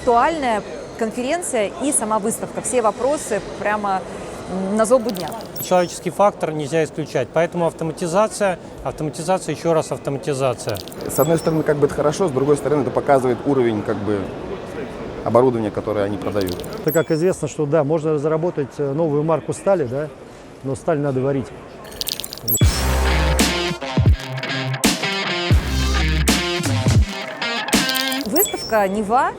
актуальная конференция и сама выставка. Все вопросы прямо на злобу дня. Человеческий фактор нельзя исключать, поэтому автоматизация, еще раз автоматизация. С одной стороны, как бы это хорошо, с другой стороны, это показывает уровень оборудования, которое они продают. Это как известно, что да, можно разработать новую марку стали, да, но сталь надо варить. Выставка «Нева»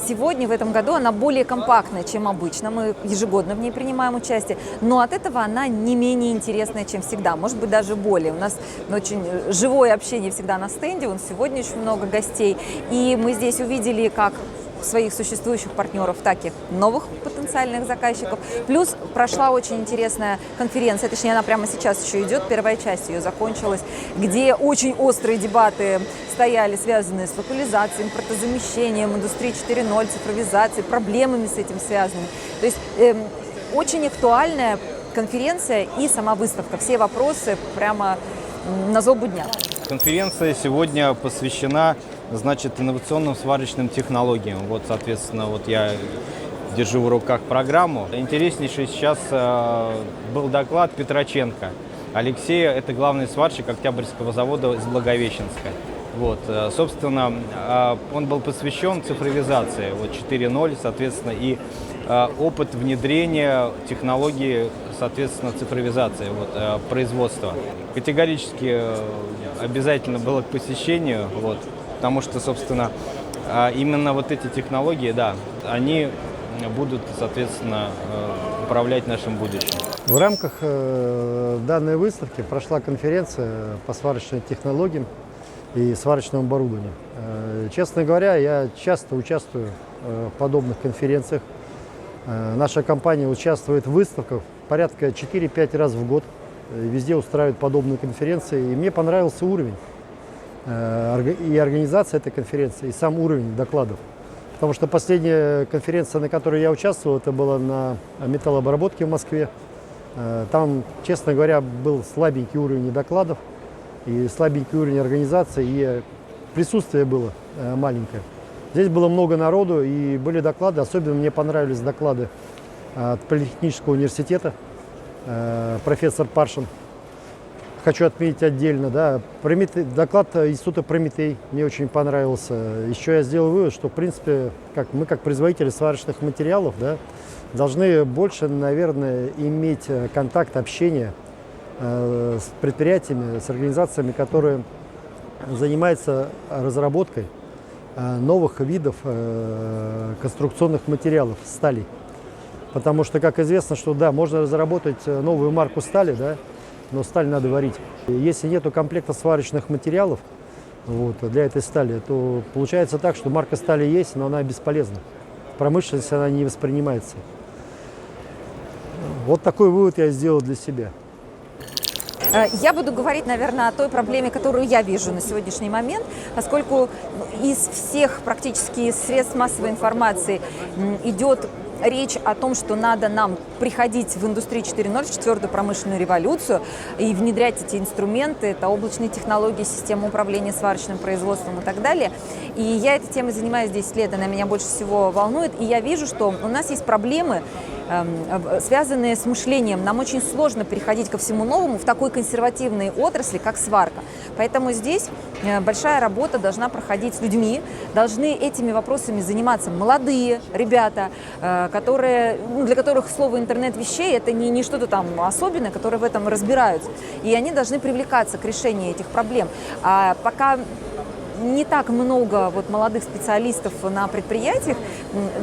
сегодня, в этом году, она более компактная, чем обычно. Мы ежегодно в ней принимаем участие, но от этого она не менее интересная, чем всегда. Может быть, даже более. У нас очень живое общение всегда на стенде. Сегодня очень много гостей. И мы здесь увидели как своих существующих партнеров, так и новых потенциальных заказчиков. Плюс прошла очень интересная конференция, точнее, она прямо сейчас еще идет, первая часть ее закончилась, где очень острые дебаты стояли, связанные с локализацией, импортозамещением, индустрией 4.0, цифровизацией, проблемами с этим связанными. То есть очень актуальная конференция и сама выставка. Все вопросы прямо на злобу дня. Конференция сегодня посвящена, инновационным сварочным технологиям. Соответственно, я держу в руках программу. Интереснейший сейчас был доклад Петроченко. Алексея – это главный сварщик Октябрьского завода из Благовещенска. Собственно, он был посвящен цифровизации 4.0, соответственно, и опыт внедрения технологии, соответственно, цифровизации производства. Категорически обязательно было к посещению, потому что, собственно, именно эти технологии, да, они будут, соответственно, управлять нашим будущим. В рамках данной выставки прошла конференция по сварочным технологиям и сварочному оборудованию. Честно говоря, я часто участвую в подобных конференциях. Наша компания участвует в выставках порядка 4-5 раз в год. Везде устраивают подобные конференции. И мне понравился уровень и организация этой конференции, и сам уровень докладов. Потому что последняя конференция, на которой я участвовал, это была на металлообработке в Москве. Там, честно говоря, был слабенький уровень докладов, и слабенький уровень организации, и присутствие было маленькое. Здесь было много народу, и были доклады. Особенно мне понравились доклады от Политехнического университета, профессор Паршин. Хочу отметить отдельно, да, доклад Института Прометей мне очень понравился. Еще я сделал вывод, что, в принципе, мы как производители сварочных материалов, да, должны больше, наверное, иметь контакт, общение с предприятиями, с организациями, которые занимаются разработкой новых видов конструкционных материалов, стали. Потому что, как известно, что да, можно разработать новую марку стали, да, но сталь надо варить. Если нету комплекта сварочных материалов для этой стали, то получается так, что марка стали есть, но она бесполезна. В промышленности она не воспринимается. Вот такой вывод я сделал для себя. Я буду говорить, наверное, о той проблеме, которую я вижу на сегодняшний момент, поскольку из всех практически средств массовой информации идет речь о том, что надо нам приходить в индустрию 4.0, в четвертую промышленную революцию и внедрять эти инструменты, это облачные технологии, система управления сварочным производством и так далее. И я этой темой занимаюсь 10 лет, она меня больше всего волнует, и я вижу, что у нас есть проблемы, связанные с мышлением. Нам очень сложно переходить ко всему новому в такой консервативной отрасли, как сварка. Поэтому здесь большая работа должна проходить с людьми, должны этими вопросами заниматься молодые ребята, для которых слово «интернет вещей» это не что-то там особенное, которые в этом разбираются. И они должны привлекаться к решению этих проблем. А пока не так много молодых специалистов на предприятиях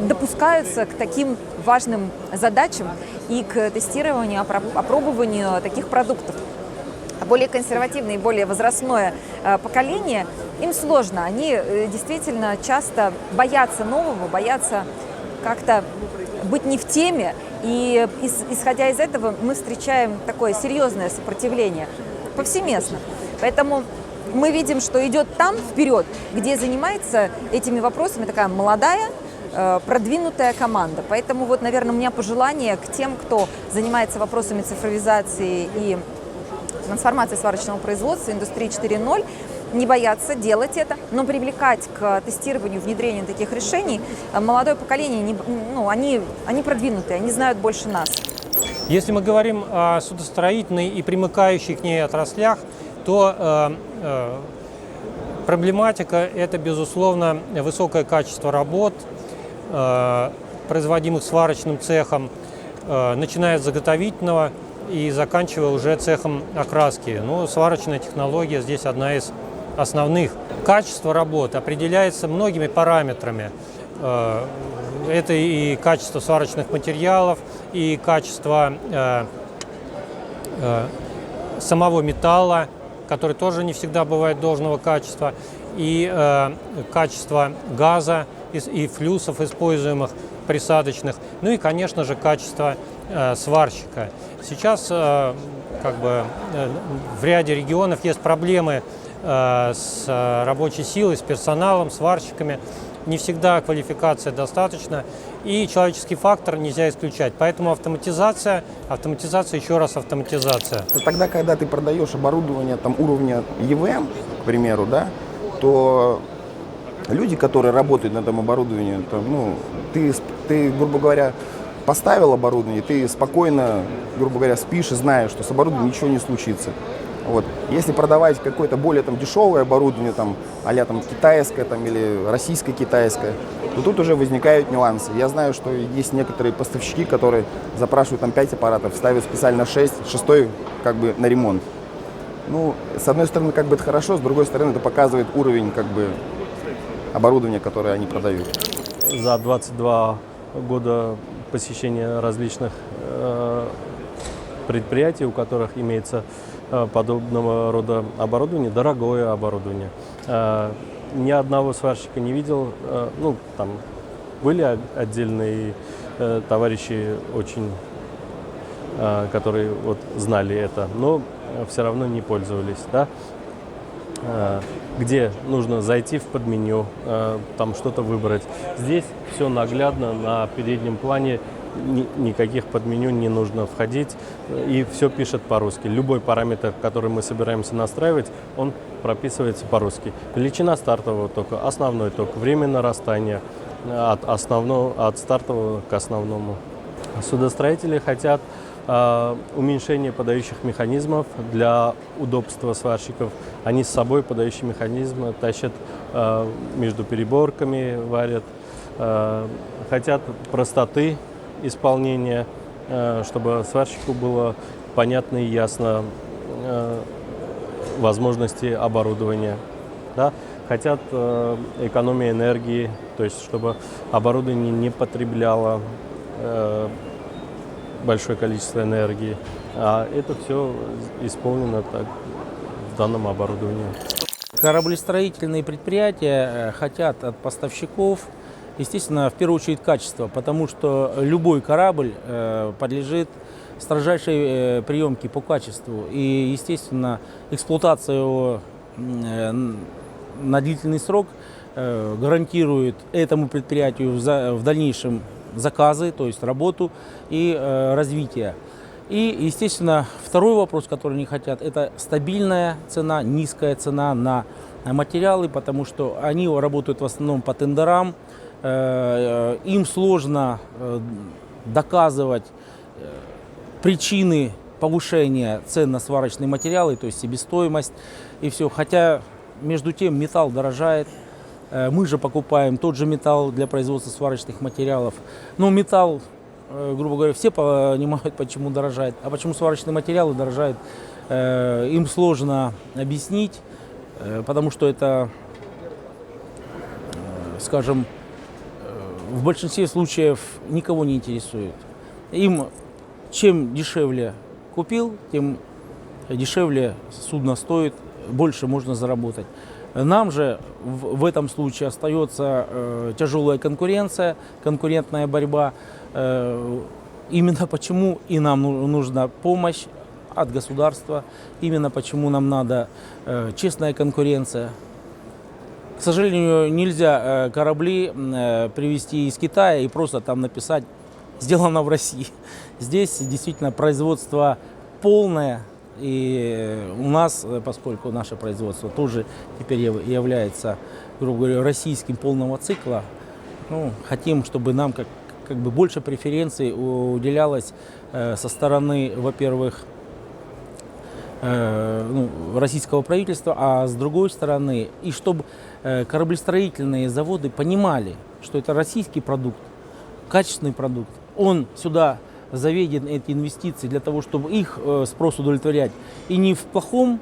допускаются к таким важным задачам и к тестированию, опробованию таких продуктов. Более консервативное и более возрастное поколение, им сложно. Они действительно часто боятся нового, боятся как-то быть не в теме. И исходя из этого мы встречаем такое серьезное сопротивление повсеместно. Поэтому мы видим, что идет там вперед, где занимается этими вопросами такая молодая, продвинутая команда. Поэтому наверное, у меня пожелание к тем, кто занимается вопросами цифровизации и трансформации сварочного производства, индустрии 4.0, не боятся делать это, но привлекать к тестированию, внедрению таких решений молодое поколение, они продвинутые, они знают больше нас. Если мы говорим о судостроительной и примыкающих к ней отраслях, то проблематика – это, безусловно, высокое качество работ, производимых сварочным цехом, начиная с заготовительного и заканчивая уже цехом окраски. Ну, сварочная технология здесь одна из основных. Качество работ определяется многими параметрами. Это и качество сварочных материалов, и качество самого металла, который тоже не всегда бывает должного качества, и качество газа и флюсов, используемых присадочных, ну и, конечно же, качество сварщика. Сейчас в ряде регионов есть проблемы с рабочей силой, с персоналом, сварщиками. Не всегда квалификация достаточна, и человеческий фактор нельзя исключать. Поэтому автоматизация, еще раз автоматизация. Тогда, когда ты продаешь оборудование там, уровня EVM, к примеру, да, то люди, которые работают на этом оборудовании, там, ты, грубо говоря, поставил оборудование, ты спокойно, грубо говоря, спишь и знаешь, что с оборудованием ничего не случится. Вот. Если продавать какое-то более дешевое оборудование, а-ля китайское или российско-китайское, то тут уже возникают нюансы. Я знаю, что есть некоторые поставщики, которые запрашивают 5 аппаратов, ставят специально 6, шестой на ремонт. Ну, с одной стороны, это хорошо, с другой стороны, это показывает уровень оборудования, которое они продают. За 22 года посещения различных предприятий, у которых имеется подобного рода оборудование, дорогое оборудование. Ни одного сварщика не видел. Были отдельные товарищи, которые знали это, но все равно не пользовались. Да? Где нужно зайти в подменю, там что-то выбрать. Здесь все наглядно на переднем плане. Никаких подменю не нужно входить, и все пишет по-русски. Любой параметр, который мы собираемся настраивать, он прописывается по-русски. Величина стартового тока, основной ток, время нарастания от стартового к основному. Судостроители хотят уменьшения подающих механизмов для удобства сварщиков. Они с собой подающие механизмы тащат между переборками, варят. Хотят простоты исполнения, чтобы сварщику было понятно и ясно возможности оборудования. Да? Хотят экономии энергии, то есть чтобы оборудование не потребляло большое количество энергии. А это все исполнено так в данном оборудовании. Кораблестроительные предприятия хотят от поставщиков, естественно, в первую очередь качество, потому что любой корабль подлежит строжайшей приемке по качеству. И, естественно, эксплуатация его на длительный срок гарантирует этому предприятию в дальнейшем заказы, то есть работу и развитие. И, естественно, второй вопрос, который они хотят, это стабильная цена, низкая цена на материалы, потому что они работают в основном по тендерам. Им сложно доказывать причины повышения цен на сварочные материалы, то есть себестоимость и все. Хотя, между тем, металл дорожает. Мы же покупаем тот же металл для производства сварочных материалов. Но металл, грубо говоря, все понимают, почему дорожает. А почему сварочные материалы дорожают, им сложно объяснить, потому что это, скажем, в большинстве случаев никого не интересует. Им чем дешевле купил, тем дешевле судно стоит, больше можно заработать. Нам же в этом случае остается тяжелая конкуренция, конкурентная борьба. Именно почему и нам нужна помощь от государства, именно почему нам надо честная конкуренция. К сожалению, нельзя корабли привезти из Китая и просто там написать «сделано в России». Здесь действительно производство полное, И у нас, поскольку наше производство тоже теперь является, грубо говоря, российским полного цикла, ну, хотим, чтобы нам как бы больше преференций уделялось со стороны, во-первых, российского правительства, а с другой стороны, и чтобы кораблестроительные заводы понимали, что это российский продукт, качественный продукт. Он сюда заведен, эти инвестиции, для того, чтобы их спрос удовлетворять. И не в плохом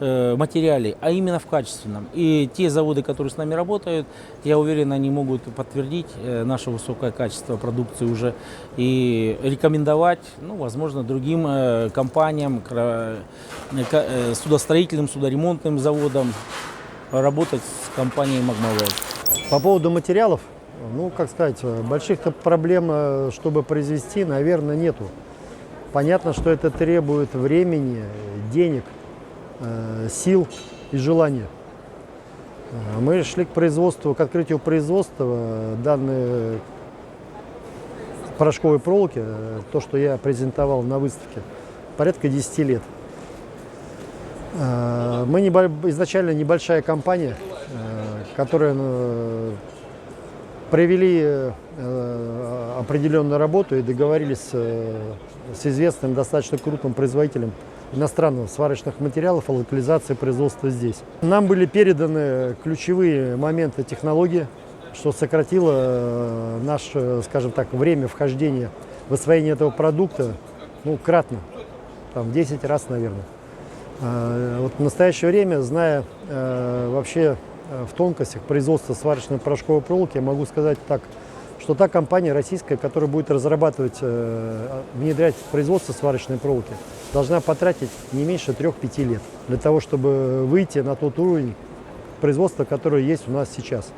материале, а именно в качественном. И те заводы, которые с нами работают, я уверен, они могут подтвердить наше высокое качество продукции уже и рекомендовать, ну, возможно, другим компаниям, судостроительным, судоремонтным заводам работать с компанией Magma-Weld. По поводу материалов, ну, как сказать, больших-то проблем, чтобы произвести, наверное, нету. Понятно, что это требует времени, денег, сил и желания. Мы шли к производству, к открытию производства данной порошковой проволоки, то, что я презентовал на выставке, порядка 10 лет. Мы изначально небольшая компания, которая провели определенную работу и договорились с известным достаточно крупным производителем иностранных сварочных материалов о локализации производства здесь. Нам были переданы ключевые моменты технологии, что сократило наше, скажем так, время вхождения в освоение этого продукта, ну, кратно, там, в 10 раз, наверное. Вот в настоящее время, зная вообще в тонкостях производства сварочной порошковой проволоки, я могу сказать так, что та компания российская, которая будет разрабатывать, внедрять в производство сварочной проволоки, должна потратить не меньше 3-5 лет для того, чтобы выйти на тот уровень производства, который есть у нас сейчас.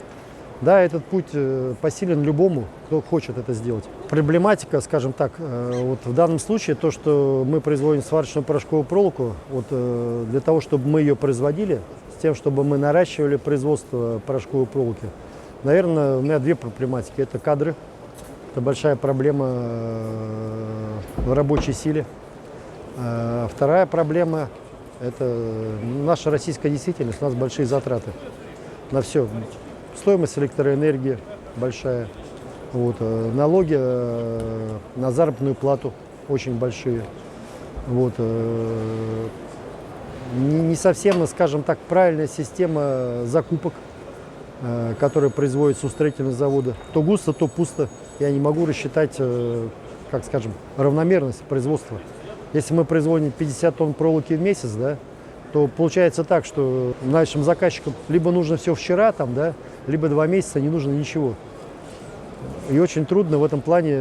Да, этот путь посилен любому, кто хочет это сделать. Проблематика, скажем так, вот в данном случае, то, что мы производим сварочную порошковую проволоку, вот, для того, чтобы мы ее производили, с тем, чтобы мы наращивали производство порошковой проволоки, наверное, у меня две проблематики. Это кадры, это большая проблема в рабочей силе. Вторая проблема – это наша российская действительность, у нас большие затраты на все. Стоимость электроэнергии большая, вот, налоги на заработную плату очень большие. Вот, не совсем, скажем так, правильная система закупок, которые производятся у строительных заводов. То густо, то пусто. Я не могу рассчитать, как скажем, равномерность производства. Если мы производим 50 тонн проволоки в месяц, да, то получается так, что нашим заказчикам либо нужно все вчера, там, да, либо 2 месяца не нужно ничего. И очень трудно в этом плане,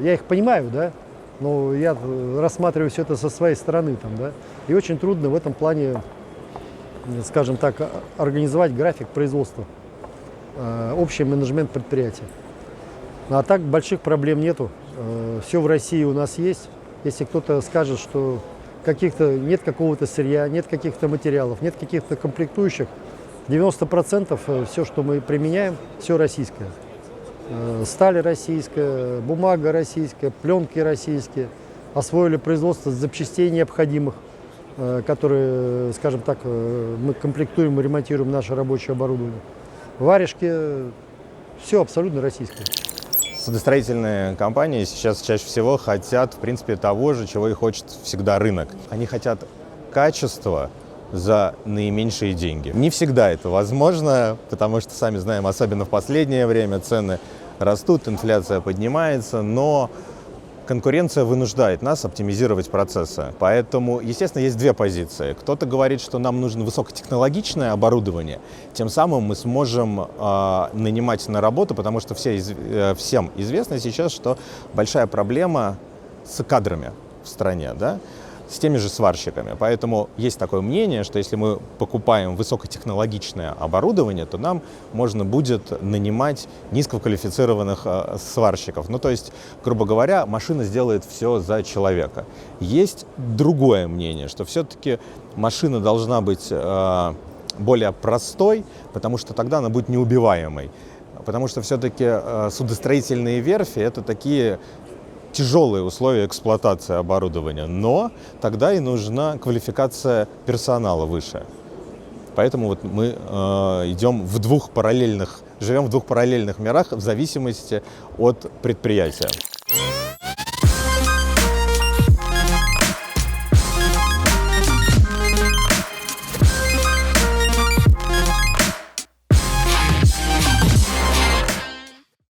я их понимаю, да, но я рассматриваю все это со своей стороны, там, да, и очень трудно в этом плане, скажем так, организовать график производства, общий менеджмент предприятия. А так больших проблем нету, все в России у нас есть. Если кто-то скажет, что нет какого-то сырья, нет каких-то материалов, нет каких-то комплектующих, 90% все, что мы применяем, все российское. Сталь российская, бумага российская, пленки российские. Освоили производство запчастей необходимых, которые, скажем так, мы комплектуем и ремонтируем наше рабочее оборудование. Варежки, все абсолютно российское. Судостроительные компании сейчас чаще всего хотят, в принципе, того же, чего и хочет всегда рынок. Они хотят качества за наименьшие деньги. Не всегда это возможно, потому что, сами знаем, особенно в последнее время цены растут, инфляция поднимается, но конкуренция вынуждает нас оптимизировать процессы. Поэтому, естественно, есть две позиции. Кто-то говорит, что нам нужно высокотехнологичное оборудование, тем самым мы сможем нанимать на работу, потому что всем известно сейчас, что большая проблема с кадрами в стране, да? С теми же сварщиками. Поэтому есть такое мнение, что если мы покупаем высокотехнологичное оборудование, то нам можно будет нанимать низкоквалифицированных сварщиков. Ну, то есть, грубо говоря, машина сделает все за человека. Есть другое мнение, что все-таки машина должна быть более простой, потому что тогда она будет неубиваемой. Потому что все-таки судостроительные верфи — это такие тяжелые условия эксплуатации оборудования, но тогда и нужна квалификация персонала выше. Поэтому вот мы живем в двух параллельных мирах в зависимости от предприятия.